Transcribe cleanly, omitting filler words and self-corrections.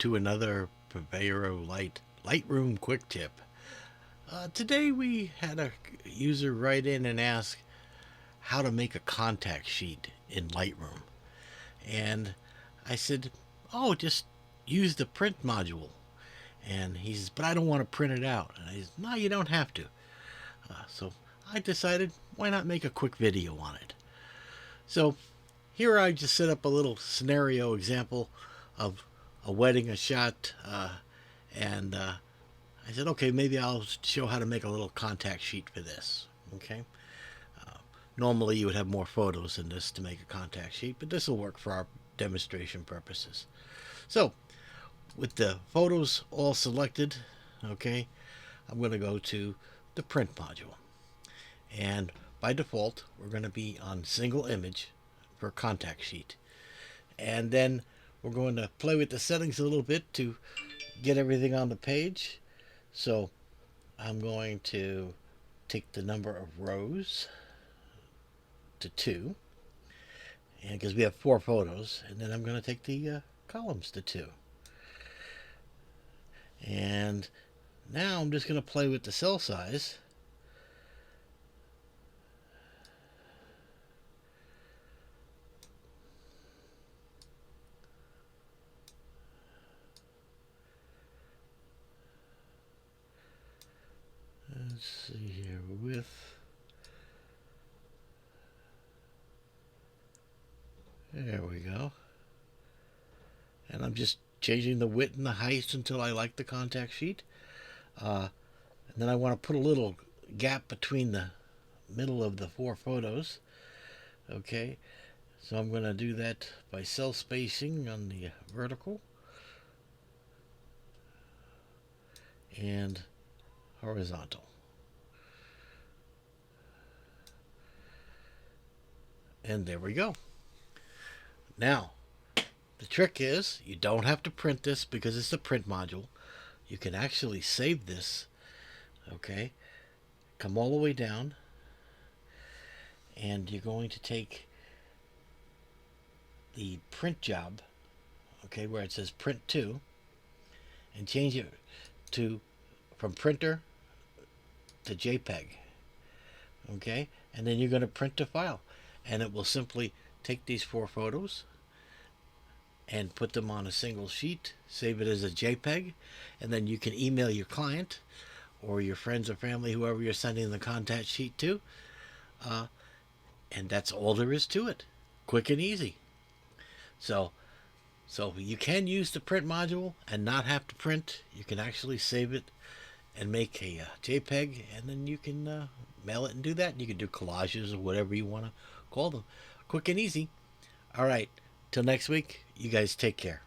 to another Purveyor Lightroom quick tip. Today we had a user write in and ask how to make a contact sheet in Lightroom. And I said, oh, just use the print module. And he says, but I don't want to print it out. And I said, no, you don't have to. So I decided, why not make a quick video on it? So here I just set up a little scenario example of a wedding, a shot, and I said, okay, maybe I'll show how to make a little contact sheet for this. Okay. Normally you would have more photos than this to make a contact sheet, but this will work for our demonstration purposes. So with the photos all selected, okay, I'm going to go to the print module. And by default, we're going to be on single image for contact sheet. And then we're going to play with the settings a little bit to get everything on the page. So I'm going to take the number of rows to 2, and because we have 4 photos, and then I'm going to take the columns to 2. And now I'm just going to play with the cell size. Let's see here, width. There we go. And I'm just changing the width and the height until I like the contact sheet. And then I want to put a little gap between the middle of the 4 photos. Okay, so I'm going to do that by cell spacing on the vertical and horizontal. And there we go. Now, the trick is you don't have to print this because it's a print module. You can actually save this. Okay, come all the way down, and you're going to take the print job, okay, where it says print to, and change it to from printer to JPEG. Okay, and then you're going to print to file, and it will simply take these 4 photos and put them on a single sheet, save it as a JPEG, and then you can email your client or your friends or family, whoever you're sending the contact sheet to, and that's all there is to it. Quick and easy. So you can use the print module and not have to print. You can actually save it and make a JPEG, and then you can mail it and do that. You can do collages or whatever you want to call them. Quick and easy. All right, till next week, you guys take care.